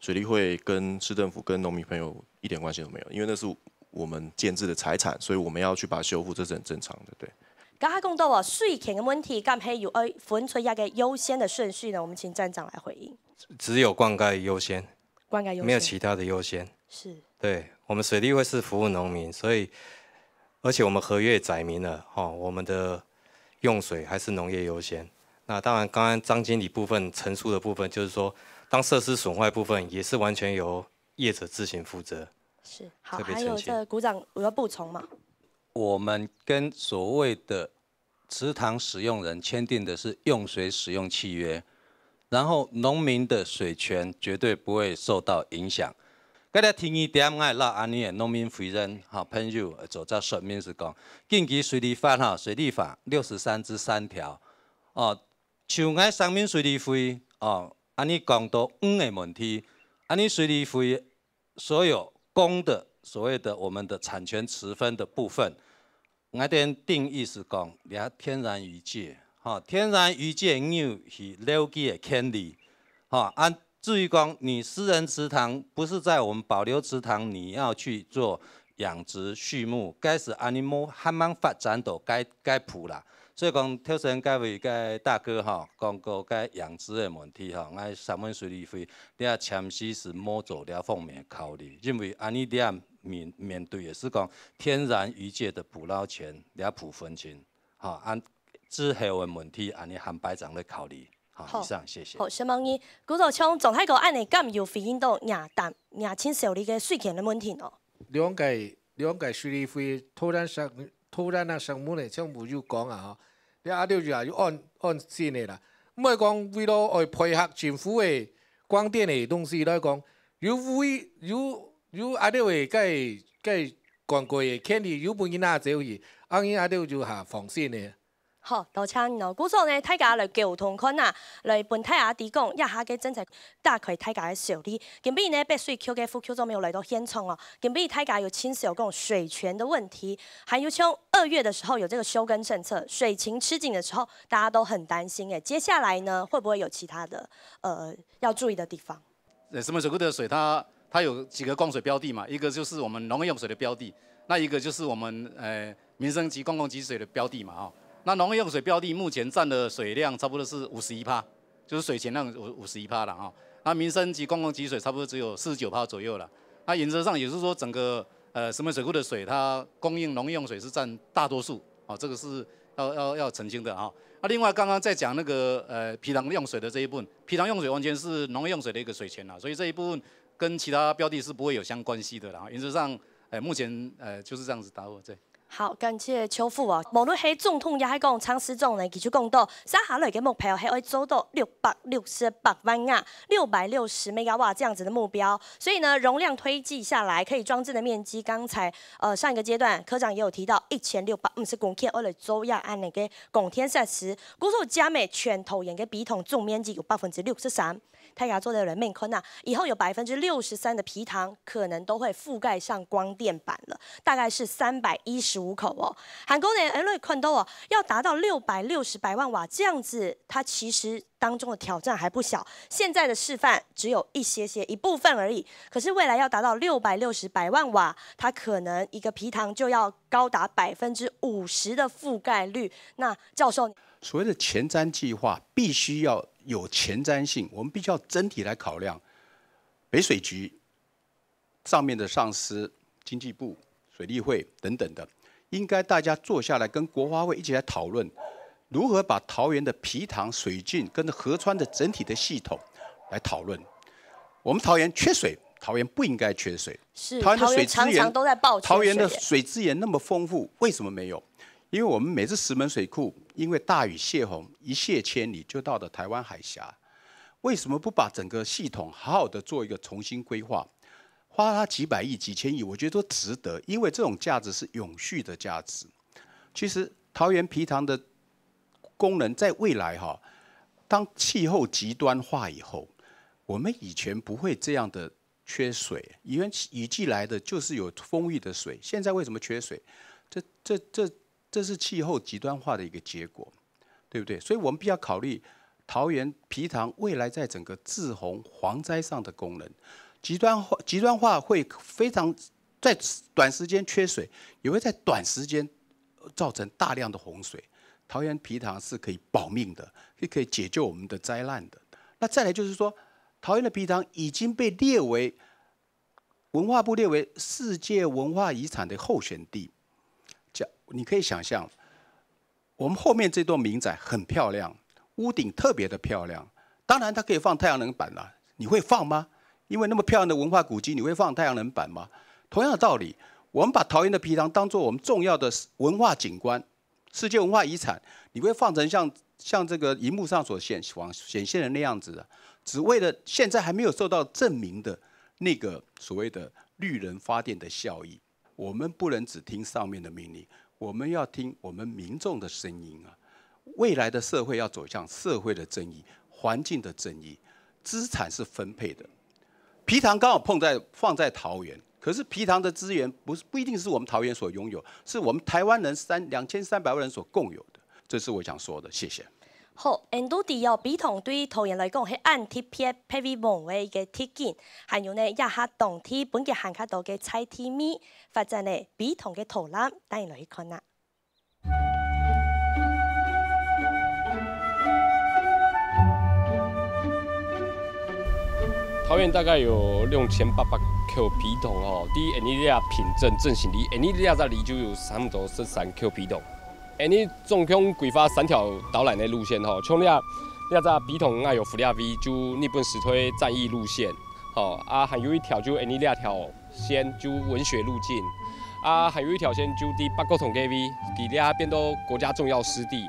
水利会、跟市政府、跟农民朋友一点关系都没有，因为那是我们建制的财产，所以我们要去把它修复，这是很正常的。对。刚才讲到啊，税权的问题，咁係有分出一个优先的顺序呢？我们请站长来回应。只有灌溉优先，灌溉优先，没有其他的优先。是。对，我们水利会是服务农民，所以而且我们合约载明了，我们的用水还是农业优先。那当然，刚刚张经理部分陈述的部分，就是说。当设施损坏部分也是完全由业者自行负责。是，好，还有这个股长有要补充吗？我们跟所谓的池塘使用人签订的是用水使用契约，然后农民的水权绝对不会受到影响。今日天一点爱拉安尼的农民夫人朋友做在说明是讲，近期水利法水利法63之3条像爱上面水利费安尼讲到的问题，安尼水利费所有公的所谓的我们的产权持分的部分，我哋定义是讲俩天然渔界，天然渔界有是了解的权利，至于讲你私人池塘不是在我们保留池塘，你要去做养殖畜牧，该是安尼冇慢慢发展到该谱啦。所以讲，挑选各位个大哥讲过个养殖的问题我上门水利费，你要前期是冇做了方面考虑，因为安尼你面对的是讲天然渔界的捕捞权，你要普分清，按之后的问题，安尼含排长来考虑。好，以上谢谢。好，先问你，古早枪总太个按你敢有回应到亚青受理嘅税权的问题哦？两届水利费突然项目呢，政府就讲你阿廖就要按先的啦。唔係講為了配合政府的光電的東西來講，有阿廖的個管過的權利，有本囡仔走去，阿廖就放線的。好，多謝你咯。古早呢，大家來交通困難，來本大家提供一下嘅政策，大概大家嘅受理。今比呢，被水庫嘅副區長沒有來到現場哦。今比大家有親手講水權的問題，還有從2月的時候有這個休耕政策，水情吃緊的時候，大家都很擔心誒。接下來呢，會不會有其他的要注意的地方？石門水庫的水它有幾個供水標的嘛，一個就是我們農業用水的標的，那一個就是我們民生及公共給水的標的嘛那農業用水標的目前佔的水量差不多是51%，就是水權量51%了那民生及公共給水差不多只有49%左右了。那原則上也就是說，整個石門水庫的水，它供應農業用水是佔大多數這個是要澄清的那另外剛剛在講那個埤塘用水的這一部分，埤塘用水完全是農業用水的一個水權所以這一部分跟其他標的是不會有相關係的原則上目前就是這樣子答覆對。好，感謝邱副無論係總統也係講長時總呢，佢就講到，接下來嘅目標係可以做到668萬瓦，660 MW這樣子的目標。所以呢，容量推計下來，可以裝置的面積，剛才上一個階段科長也有提到1650公頃，我嚟做亞安嘅公天設施，估數加美全投研嘅比桶總面積有63%。大家做的人民困難，以後有63%的埤塘可能都會覆蓋上光電板了，大概是315口哦。韓國人因為看到哦，要達到660萬瓦這樣子，它其實當中的挑戰還不小。現在的示範只有一部分而已，可是未來要達到660萬瓦，它可能一個埤塘就要高達50%的覆蓋率。那教授，所謂的前瞻計劃必須要有前瞻性，我們必須要整體來考量。北水局上面的上司、經濟部、水利會等等的，應該大家坐下來跟國發會一起來討論，如何把桃園的埤塘水圳跟河川的整體的系統來討論。我們桃園缺水，桃园不应该缺水。是，桃园的水资源常常都在爆缺水。桃园的水资源那么丰富，为什么没有？因为我们每次石门水库因为大雨泄洪，一泻千里就到了台湾海峡。为什么不把整个系统好好的做一个重新规划？花它几百亿、几千亿，我觉得都值得，因为这种价值是永续的价值。其实桃园埤塘的功能在未来当气候极端化以后，我们以前不会这样的缺水，以前雨季来的就是有丰裕的水，现在为什么缺水？这是气候极端化的一个结果，对不对？所以我们必须要考虑桃园埤塘未来在整个治洪蝗灾上的功能。极端化会非常在短时间缺水，也会在短时间造成大量的洪水。桃园埤塘是可以保命的，可以解救我们的灾难的。那再来就是说，桃园的埤塘已经被列为文化部列为世界文化遗产的候选地。你可以想象，我们后面这栋民宅很漂亮，屋顶特别的漂亮。当然，它可以放太阳能板了，你会放吗？因为那么漂亮的文化古迹，你会放太阳能板吗？同样的道理，我们把桃园的埤塘当作我们重要的文化景观、世界文化遗产，你会放成像这个荧幕上所显现的那样子的，只为了现在还没有受到证明的那个所谓的绿能发电的效益。我们不能只听上面的命令，我们要听我们民众的声音啊！未来的社会要走向社会的正义、环境的正义，资产是分配的。埤塘刚好放在桃园，可是埤塘的资源不一定是我们桃园所拥有，是我们台湾人2300万人所共有的。这是我想说的，谢谢。好，印度地埤塘对桃園嚟講係按貼片配備網嘅嘅鐵建，還有呢也係當地本嘅行卡道嘅菜地米發展呢埤塘嘅圖覽，帶你嚟去看啦。桃園大概有6800口埤塘哦，啲印尼利亞憑證進行啲印尼利亞在離就有差不多13口埤塘。印尼總共規劃3條導覽的路線吼，像你在埤塘啊有弗利亞 V 就日本史推戰役路線，吼啊還有一條就印尼利亞條線就文學路徑，啊還有一條線就啲北角同 K V， 佢哋變到國家重要濕地。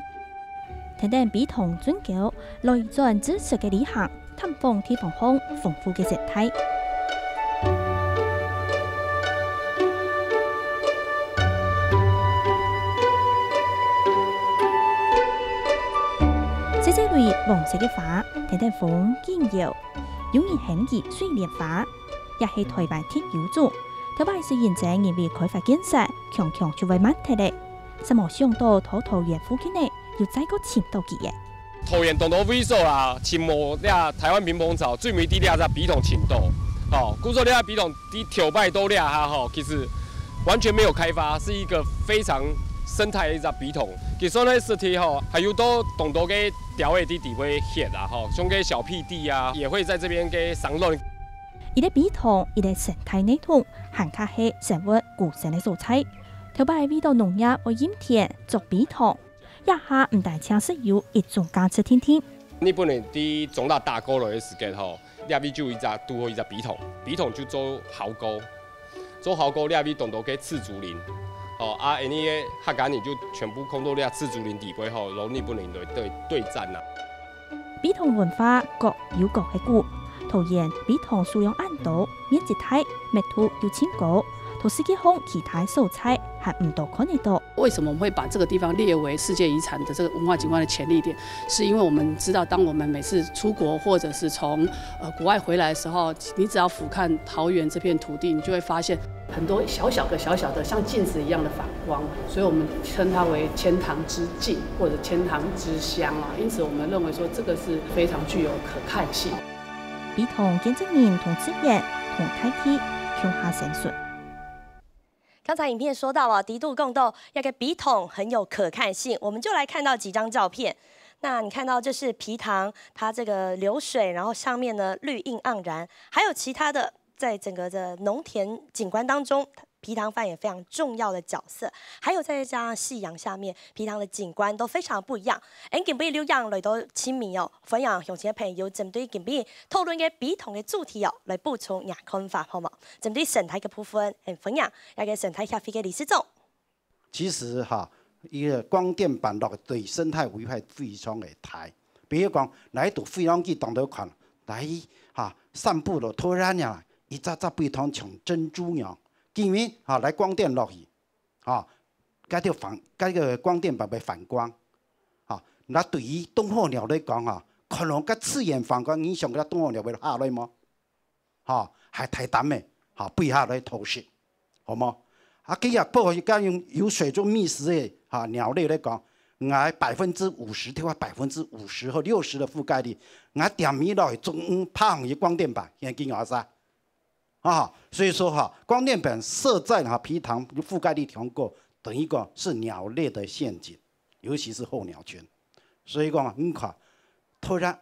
睇睇埤塘轉角，來轉知識嘅旅行，探訪天堂鄉豐富嘅生態。這類黃色嘅花，睇睇風景搖，有人興意水蓮花，也係台灣鐵有種。台灣是現在因為開發建設，強就會慢睇咧。什麼想到桃園附近呢，要再個潛到幾嘅？桃園當到威數啦，潛無咧台灣屏風草，最尾啲咧在埤塘潛到，哦，故說咧埤塘啲條擺都咧哈吼，其實完全沒有開發，是一個非常生態嘅一隻埤塘。其實呢實體吼，還有都當到嘅條嘅啲地會顯啦吼，像個小屁地啊，也會在這邊嘅上論。伊個埤塘，伊個生態內通，行卡係生活古城嘅素材。頭擺味道農業或鹽田做埤塘，一下唔大請是有一種價值天天。日本人啲種大大溝來嘅時間吼，呢邊就一隻拄好一隻埤塘，埤塘就做壕溝，做壕溝呢邊當到嘅赤竹林。哦啊，因為客家人就全部控到呢赤竹林地位吼，同日本人對戰啦。埤塘文化各有各嘅故，桃園埤塘數量按多，面積大，密度又清高，同世界上其他素材還唔多看得到。為什麼我們會把這個地方列為世界遺產的這個文化景觀的潛力點？是因為我們知道，當我們每次出國或者是從國外回來的時候，你只要俯瞰桃園這片土地，你就會發現很多小小的像鏡子一樣的反光，所以我們稱它為千塘之鏡或者千塘之鄉啊。因此，我們認為說這個是非常具有可看性。埤塘見證人同資源同大地橋下生存。剛才影片說到低度共鬥，一個埤塘很有可看性，我們就來看到幾張照片。那你看到這是埤塘，它這個流水，然後上面呢綠蔭盎然，還有其他的，在整個的農田景觀當中，皮塘扮演非常重要的角色。还有再加上夕阳下面，皮塘的景观都非常不一样。今日刘洋来到亲民哦，分享乡亲朋友针对今日讨论嘅皮塘嘅主题哦，来补充眼看法好冇？针对生态嘅部分，分享一个生态协会嘅理事长。其实哈，一个光电板落对生态危害非常的大。比如讲，来到飞龙去当到看，来散步咯，突然呀，一扎扎被汤像珍珠样，见面来光电落去，嗰個光電板被反光，那對於冬候鳥來講可能個刺眼反光影響嗰冬候鳥會下來嗎？係太淡嘅，背下來偷食，好冇？今日不過而用有水中覓食嘅鳥類來講，我50%跳到50%和60%的覆蓋率，我點米落去中午拍紅嘅光電板，現在見我啥？所以說光電板設在皮塘覆蓋率強過。等於講是鳥類的陷阱，尤其是候鳥群。所以講，你看突然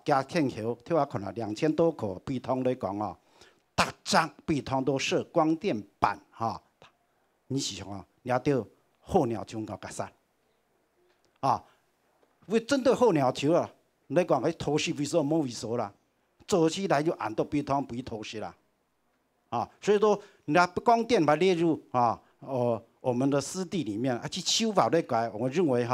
加天橋，跳下可能2000多個皮塘來講大張皮塘都設光電板你是想掠到候鳥群個格殺為針對候鳥群來講，偷食為數冇為數啦，做起來就按到皮塘不偷食啦所以說那光電把列入我們的濕地裡面去修法來改，我認為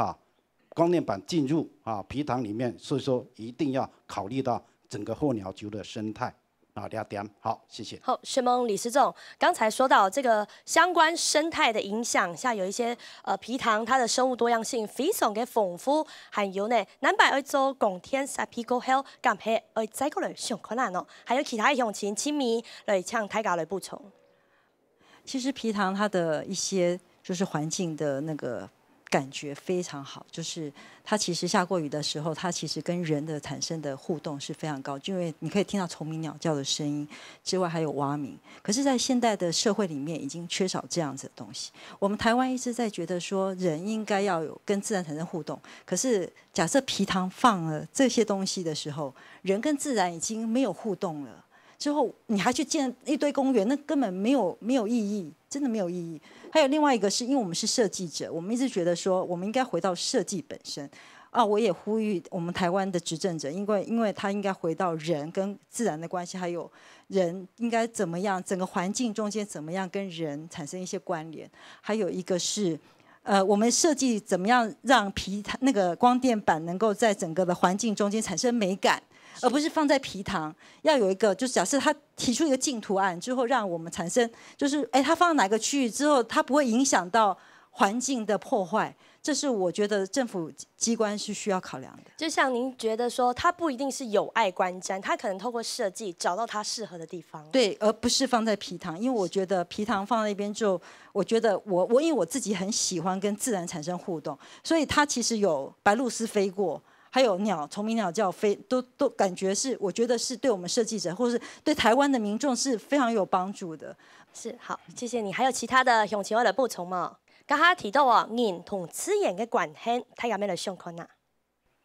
光電板進入皮塘裡面，所以說一定要考慮到整個候鳥群的生態2點。好，謝謝。好，薛孟理事長，剛才說到這個相關生態的影響下，有一些皮塘它的生物多樣性非常嘅豐富，還有呢南北要做公天沙皮過後，咁係要再過來上困難咯，還有其他鄉親親民來向大家來補充。其實皮塘它的一些就是環境的那個感覺非常好，就是它其實下過雨的時候，它其實跟人的產生的互動是非常高，因為你可以聽到蟲鳴鳥叫的聲音之外，還有蛙鳴。可是，在現代的社會裡面，已經缺少這樣子的東西。我們台灣一直在覺得說，人應該要有跟自然產生互動。可是，假設皮塘放了這些東西的時候，人跟自然已經沒有互動了。之後你還去建一堆公園，那根本沒有意義，真的沒有意義。還有另外一個是因為我們是設計者，我們一直覺得說我們應該回到設計本身我也呼籲我們台灣的執政者，因為他應該回到人跟自然的關係，還有人應該怎麼樣，整個環境中間怎麼樣跟人產生一些關聯。還有一個是我們設計怎麼樣讓那個光電板能夠在整個的環境中間產生美感，而不是放在皮塘。要有一個，就是假設他提出一個競圖案之後，讓我們產生，就是他放到哪個區域之後，它不會影響到環境的破壞。這是我覺得政府機關是需要考量的。就像您覺得說，它不一定是有礙觀瞻，它可能透過設計找到它適合的地方。對，而不是放在皮塘，因為我覺得皮塘放在那邊就，我覺得我因為我自己很喜歡跟自然產生互動，所以它其實有白鷺鷥飛過。還有蟲鳴鳥叫飛，都感覺是，我覺得是對我們設計者，或是對台灣的民眾是非常有幫助的。是，好，謝謝你。還有其他的鄉親我來補充嗎？剛才提到人同自然的關係，大家咩來想看啊？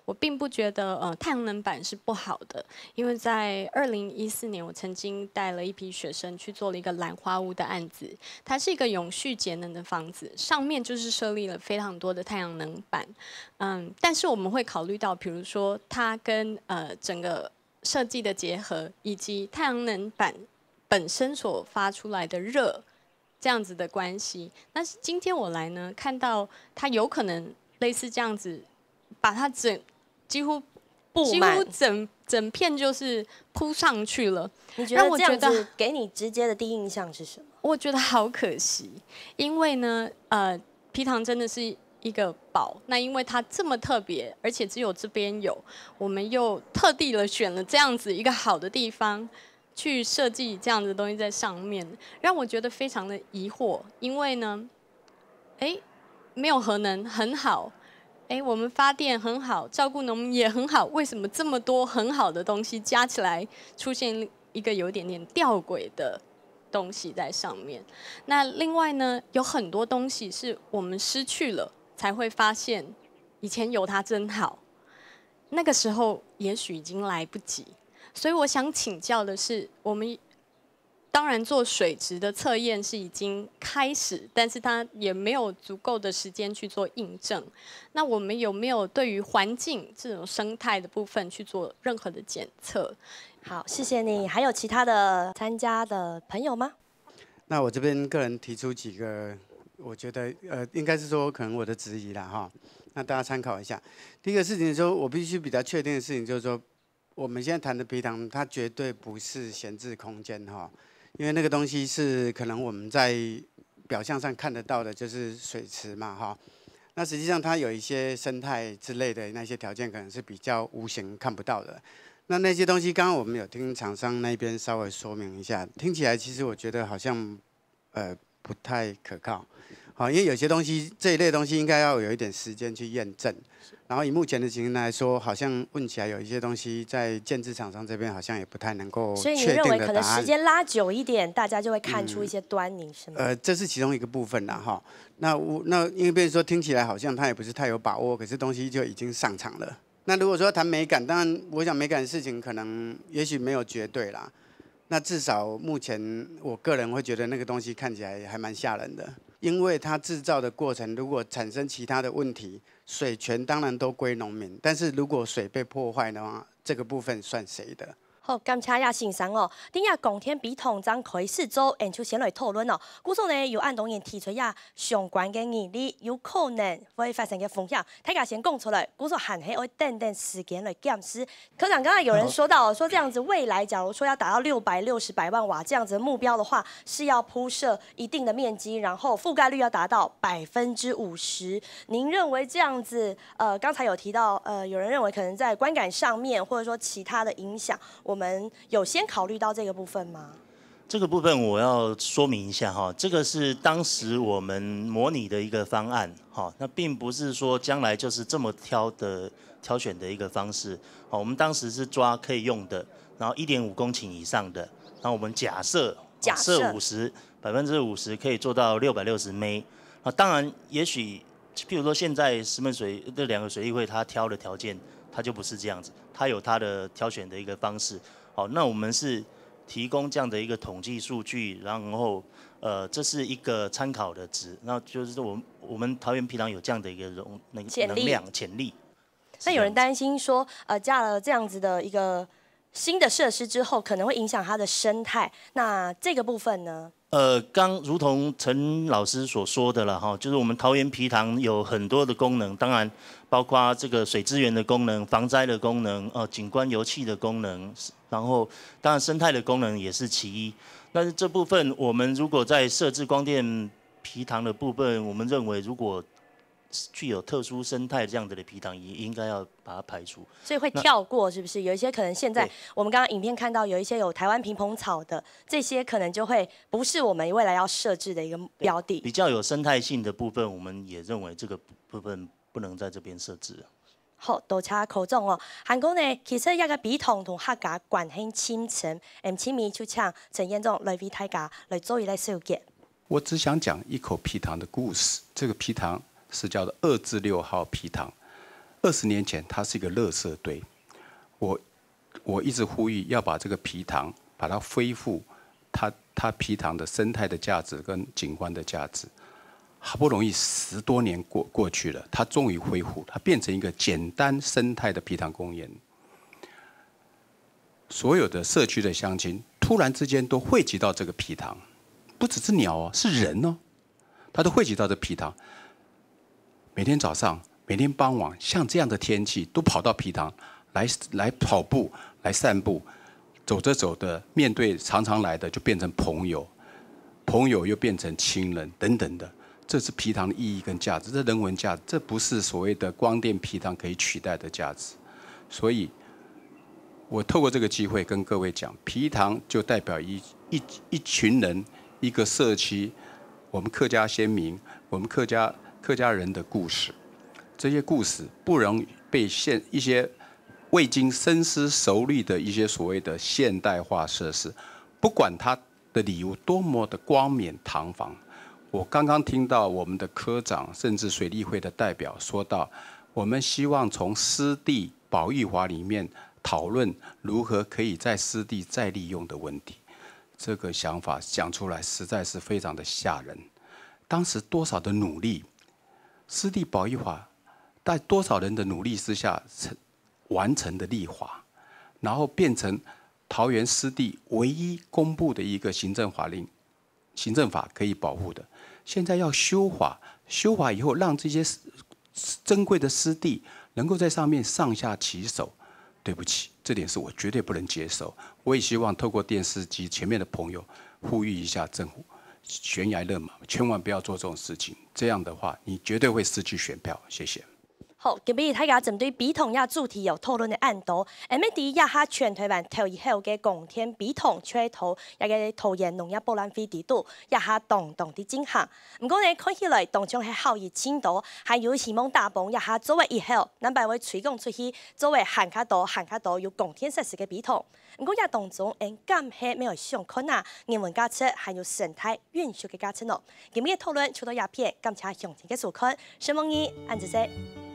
我並不覺得太陽能板是不好的，因為在2014年，我曾經帶了一批學生去做了一個蘭花屋的案子，它是一個永續節能的房子，上面就是設立了非常多的太陽能板，但是我們會考慮到，比如說它跟整個設計的結合，以及太陽能板本身所發出來的熱，這樣子的關係。但是今天我來呢，看到它有可能類似這樣子，把它幾乎整片就是鋪上去了。你覺得這樣子給你直接的第一印象是什麼？我覺得好可惜，因為呢，皮塘真的是一個寶。那因為它這麼特別，而且只有這邊有，我們又特地的選了這樣子一個好的地方去設計這樣子的東西在上面，讓我覺得非常的疑惑。因為呢，沒有核能很好。我們發電很好，照顧農民也很好，為什麼這麼多很好的東西加起來出現一個有點點吊詭的東西在上面？那另外呢，有很多東西是我們失去了才會發現，以前有它真好，那個時候也許已經來不及。所以我想請教的是，我們当然，做水质的测验是已经开始，但是它也没有足够的时间去做印证。那我们有没有对于环境这种生态的部分去做任何的检测？好，谢谢你。还有其他的参加的朋友吗？那我这边个人提出几个，我觉得应该是说可能我的质疑啦哈，那大家参考一下。第一个事情说，我必须比较确定的事情就是说，我们现在谈的埤塘，它绝对不是闲置空间哈。因为那个东西是可能我们在表象上看得到的，就是水池嘛，哈。那实际上它有一些生态之类的那些条件，可能是比较无形看不到的。那些东西，刚刚我们有听厂商那边稍微说明一下，听起来其实我觉得好像不太可靠。好，因为有些东西这一类东西应该要有一点时间去验证。然后以目前的情形来说，好像问起来有一些东西在建制厂商这边好像也不太能够所以你确定的答案。认为可能时间拉久一点，大家就会看出一些端倪，是吗？这是其中一个部分啦，哈。那因为比如说听起来好像他也不是太有把握，可是东西就已经上场了。那如果说谈美感，当然我想美感的事情可能也许没有绝对啦。那至少目前我个人会觉得那个东西看起来还蛮吓人的。因为它制造的过程，如果产生其他的问题，水权当然都归农民，但是如果水被破坏的话，这个部分算谁的？好，感谢亚先生哦。顶下共天比同章开始做研究先来讨论哦。故说呢，有按当然提出呀相关嘅议题，有可能会发生嘅风险，大家先讲出来。故说还係會等時間來檢視。科長剛才有人說到，說這樣子未來假如說要達到660百萬瓦這樣子的目標的話，是要鋪設一定的面積，然後覆蓋率要達到50%。您認為這樣子？剛才有提到，有人認為可能在觀感上面，或者說其他的影響，我們有先考慮到這個部分嗎？這個部分我要說明一下哈，這個是當時我們模擬的一個方案哈，那並不是說將來就是這麼挑選的一個方式。我們當時是抓可以用的，然後1.5公頃以上的，然後我們假設50%可以做到660枚。那當然，也許譬如說現在石門水這兩個水利會它挑的條件，它就不是這樣子，它有它的挑選的一個方式。好，那我們是提供這樣的一個統計數據，然後這是一個參考的值，那就是我們桃園埤塘有這樣的一個能量潛力。那有人擔心說，加了這樣子的一個新的設施之後，可能會影響它的生態。那這個部分呢？剛如同陳老師所說的了哈，就是我們桃園埤塘有很多的功能，當然包括這個水資源的功能、防災的功能、景觀遊憩的功能，然後當然生態的功能也是其一。但是這部分我們如果在設置光電埤塘的部分，我們認為如果具有特殊生態這樣的埤塘，也應該要把它排除。所以會跳過，是不是？有一些可能現在我們剛剛影片看到有一些有台灣萍蓬草的，這些可能就會不是我們未來要設置的一個標的。比較有生態性的部分，我們也認為這個部分不能在這邊設置。好，多謝口總哦。韓國呢，其實一個埤塘同客家關係親情，親密就請陳彥總來為大家來做一個紹介。我只想講一口埤塘的故事，這個埤塘是叫做2至6號埤塘。20年前，它是一個垃圾堆。我一直呼籲要把這個埤塘，把它恢復它埤塘的生態的價值跟景觀的價值。好不容易10多年過去了，它終於恢復，它變成一個簡單生態的埤塘公園。所有的社區的鄉親突然之間都匯集到這個埤塘，不只是鳥哦，是人哦，他都匯集到這埤塘。每天早上、每天傍晚，像這樣的天氣，都跑到埤塘來跑步、來散步，走着走的，面對常常來的就變成朋友，朋友又變成親人等等的。這是埤塘的意義跟價值，這人文價值，這不是所謂的光電埤塘可以取代的價值。所以，我透過這個機會跟各位講，埤塘就代表一群人、一個社區，我們客家先民，我們客家人的故事。這些故事不能被一些未經深思熟慮的一些所謂的現代化設施，不管它的理由多麼的冠冕堂皇。我剛剛聽到我們的科長甚至水利會的代表說到，我們希望從濕地保育法裡面討論如何可以在濕地再利用的問題。这个想法讲出来，实在是非常的吓人。当时多少的努力，湿地保育法在多少人的努力之下完成的立法，然后变成桃园湿地唯一公布的一个行政法令，行政法可以保护的。现在要修法，修法以后让这些珍贵的湿地能够在上面上下其手。对不起，这点是我绝对不能接受。我也希望透过电视机前面的朋友呼吁一下政府，悬崖勒马，千万不要做这种事情。这样的话，你绝对会失去选票。谢谢。好，今日大家针对比同亚主题有讨论的案度，下面伫亚哈全台湾头一号嘅共天比同缺头，也个桃园农业博览会地度亚哈动动的进行。不过呢，看起来当中係效益程度，还有希望大鹏亚哈作为以后，咱摆会推广出去，作为汉卡多有共天设施嘅比同。不过亚当中，敢係没有上困难，人文价值还有生态运输嘅价值咯。今日嘅讨论除咗鸦片，感谢向前嘅收看，希望你按住先。